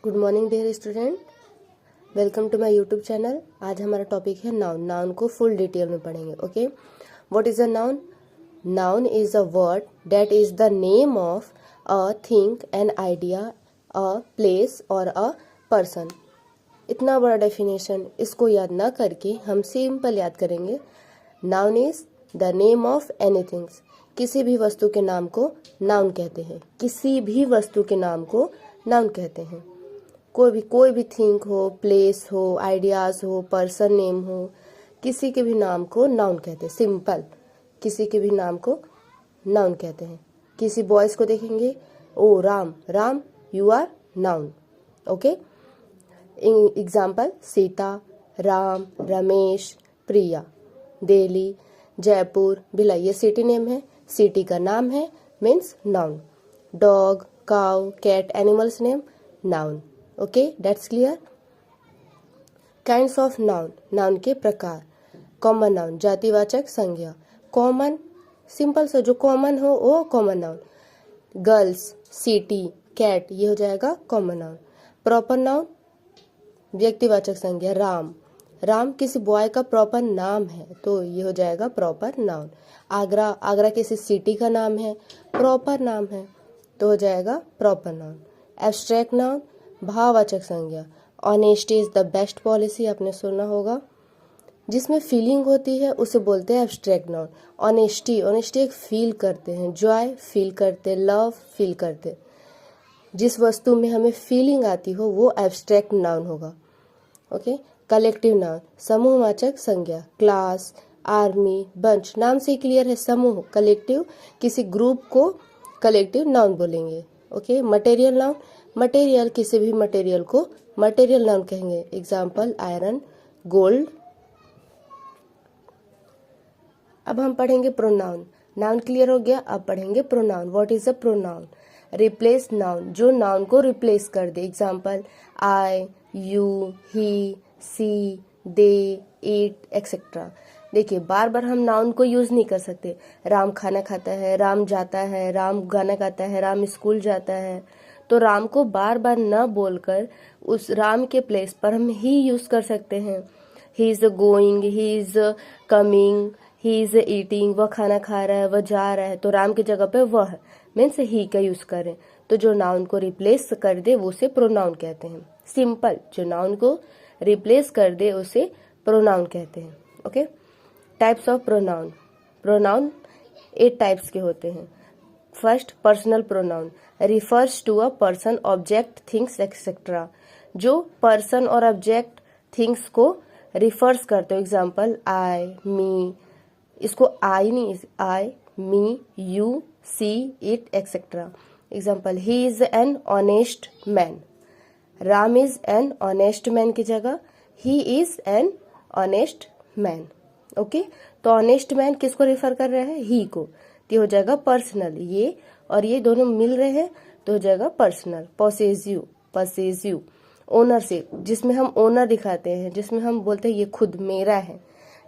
Good morning dear student, welcome to my YouTube channel. आज हमारा topic है noun. Noun को फुल डिटेल में पढ़ेंगे। Okay, what is a noun? Noun is a word that is the name of a thing, an idea, a place और a person. इतना बड़ा definition इसको याद ना करके हम सिंपल याद करेंगे। Noun is the name of anything. किसी भी वस्तु के नाम को नाउन कहते हैं। किसी भी वस्तु के नाम को नाउन कहते हैं। कोई भी थिंग हो, प्लेस हो, आइडियाज हो, पर्सन नेम हो, किसी के भी नाम को नाउन कहते हैं। सिंपल, किसी के भी नाम को नाउन कहते हैं। किसी बॉयज को देखेंगे, ओ Ram, Ram you are noun. Okay, example Sita, Ram, Ramesh, Priya. Delhi, Jaipur, Bhilai, ये सिटी नेम है, सिटी का नाम है, means noun. Dog, cow, cat, animals name, noun. Okay, that's clear. Kinds of noun, noun के प्रकार। कॉमन नाउन, जातिवाचक संज्ञा। कॉमन, सिंपल सा जो कॉमन हो वो common noun. Girls, city, cat, ये हो जाएगा कॉमन नाउन। प्रॉपर नाउन, व्यक्तिवाचक संज्ञा। राम, राम किसी बॉय का प्रॉपर नाम है तो ये हो जाएगा प्रॉपर नाउन। आगरा, आगरा किसी सिटी का नाम है, प्रॉपर नाम है तो हो जाएगा प्रॉपर नाउन। एब्स्ट्रैक्ट नाउन, भाववाचक संज्ञा। Honesty is the best policy, आपने सुना होगा। जिसमें फीलिंग होती है उसे बोलते हैं एब्स्ट्रैक्ट नाउन। ऑनेस्टी, ऑनेस्टी एक फील करते हैं, जॉय फील करते, लव फील करते। जिस वस्तु में हमें फीलिंग आती हो वो एब्स्ट्रैक्ट नाउन होगा। ओके, कलेक्टिव नाउन, समूहवाचक संज्ञा। क्लास, आर्मी, बंच, नाम से क्लियर है, समूह। कलेक्टिव, किसी ग्रुप को कलेक्टिव नाउन बोलेंगे। ओके, मटेरियल नाउन, मटेरियल किसी भी मटेरियल को मटेरियल नाउन कहेंगे। Example iron, gold. अब हम पढ़ेंगे प्रोनाउन। नाउन क्लियर हो गया, अब पढ़ेंगे pronoun. What is a pronoun? Replace noun, जो नाउन को रिप्लेस कर दे। Example I, you, he, she, they, it, etcetera. देखिए, बार बार हम नाउन को यूज नहीं कर सकते। राम खाना खाता है, राम जाता है, राम गाना गाता है, राम स्कूल जाता है। तो राम को बार बार न बोलकर उस राम के प्लेस पर हम ही यूज कर सकते हैं। He is going, he is coming, he is eating, वह खाना खा रहा है, वह जा रहा है, तो राम की जगह पे वह मीन्स ही का यूज करें। तो जो नाउन को रिप्लेस कर दे वो उसे प्रोनाउन कहते हैं। सिंपल, जो नाउन को रिप्लेस कर दे उसे प्रोनाउन कहते हैं। Okay, types of pronoun. Pronoun 8 types के होते हैं। First, personal pronoun, refers to a person, object, things etcetera. जो पर्सन और ऑब्जेक्ट, थिंग्स को रिफर्स करते हो। एग्जाम्पल आई, मी, इसको आई नहीं, I, me, you, she, it, etcetera. Example he is an honest man. Ram is an honest man की जगह he is an honest man. Okay, तो ऑनेस्ट मैन किसको refer कर रहे हैं? ही को, तो हो जाएगा पर्सनल। ये और ये दोनों मिल रहे हैं तो हो जाएगा पर्सनल। पॉसेसिव, पॉसेसिव, ओनरशिप, जिसमें हम ओनर दिखाते हैं, जिसमें हम बोलते हैं ये खुद मेरा है।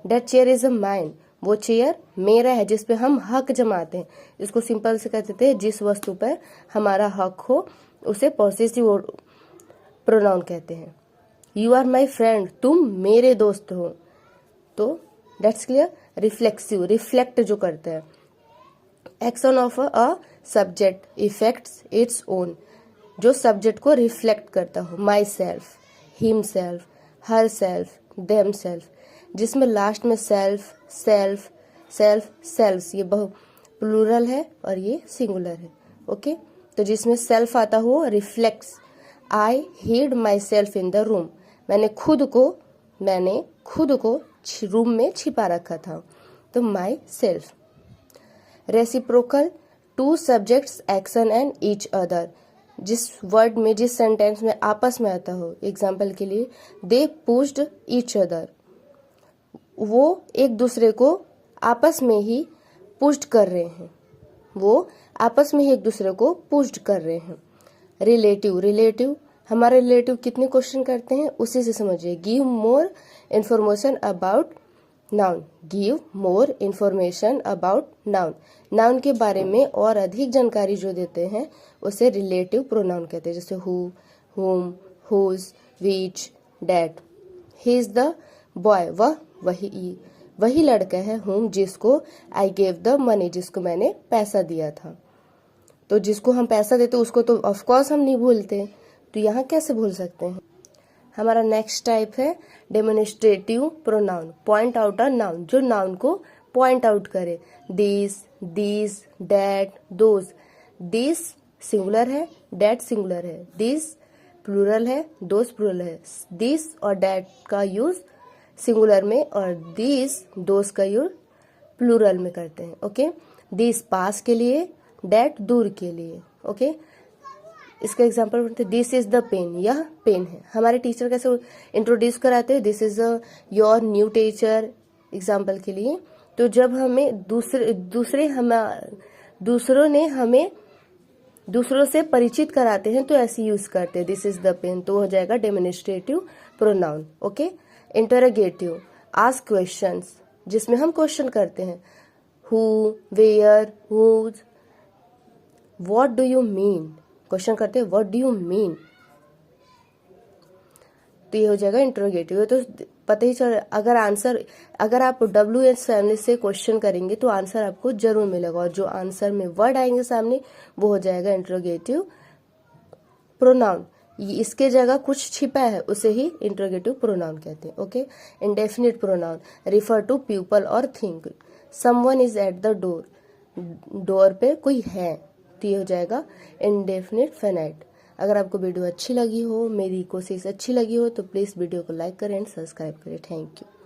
That chair is a mine, वो चेयर मेरा है, जिसपे हम हक जमाते हैं। इसको सिंपल से कह देते हैं जिस वस्तु पर हमारा हक हो उसे पॉसेसिव प्रोनाउन कहते हैं। यू आर माई फ्रेंड, तुम मेरे दोस्त हो, तो दैट्स क्लियर। रिफ्लेक्सिव, रिफ्लेक्ट जो करते हैं। Action of a subject effects its own, जो सब्जेक्ट को रिफ्लेक्ट करता हो। My self, him self, her self, them self, जिसमें लास्ट में सेल्फ, सेल्फ, सेल्फ, सेल्फ्स, ये बहु प्लूरल है और ये सिंगुलर है। ओके, तो जिसमें सेल्फ आता हो reflects. I hid myself in the room, मैंने खुद को रूम में छिपा रखा था, तो myself. Reciprocal, two subjects action and each other, जिस वर्ड में, जिस सेंटेंस में आपस में आता हो। एग्जाम्पल के लिए दे पुश्ड ईच अदर, वो एक दूसरे को आपस में ही पुश्ड कर रहे हैं, वो आपस में ही एक दूसरे को पुश्ड कर रहे हैं। रिलेटिव, रिलेटिव, हमारे रिलेटिव कितने क्वेश्चन करते हैं उसी से समझिए। Give more information about noun, give more information about noun, noun के बारे में और अधिक जानकारी जो देते हैं उसे रिलेटिव प्रोनाउन कहते हैं। जैसे who, whom, whose, which, that. He is the boy, वह वही लड़का है whom जिसको I gave the money, जिसको मैंने पैसा दिया था। तो जिसको हम पैसा देते उसको तो ऑफ कोर्स हम नहीं भूलते, तो यहाँ कैसे भूल सकते हैं। हमारा नेक्स्ट टाइप है demonstrative pronoun, point out a noun, जो नाउन को पॉइंट आउट करे। This, this, that, those. This singular है, दैट सिंगुलर है, दिस प्लूरल है, दोज प्लूरल है। दिस और दैट का यूज सिंगुलर में और दिस दोज का यूज प्लूरल में करते हैं। ओके, दिस पास के लिए, दैट दूर के लिए। ओके, इसका एग्जाम्पल बोलते हैं दिस इज द पेन, यह पेन है। हमारे टीचर कैसे इंट्रोड्यूस कराते हैं, this is your new teacher, example के लिए। तो जब हमें दूसरों से परिचित कराते हैं तो ऐसे यूज करते हैं दिस इज द पेन, तो हो जाएगा demonstrative pronoun. Okay, interrogative, ask questions, जिसमें हम क्वेश्चन करते हैं। Who, where, whose, what do you mean, question करते हैं व्हाट डू यू मीन, तो ये हो जाएगा इंटरोगेटिव। तो पता ही चल, अगर आप WH फैमिली से क्वेश्चन करेंगे तो आंसर आपको जरूर मिलेगा, और जो आंसर में वर्ड आएंगे सामने वो हो जाएगा इंटरोगेटिव प्रोनाउन। इसके जगह कुछ छिपा है उसे ही इंटरोगेटिव प्रोनाउन कहते हैं। Okay, indefinite pronoun, refer to people और thing. Someone is at the door, door पे कोई है, तो ये हो जाएगा इंडेफिनिट फाइनाइट। अगर आपको वीडियो अच्छी लगी हो, मेरी कोशिश अच्छी लगी हो, तो प्लीज़ वीडियो को लाइक करें एंड सब्सक्राइब करें। Thank you.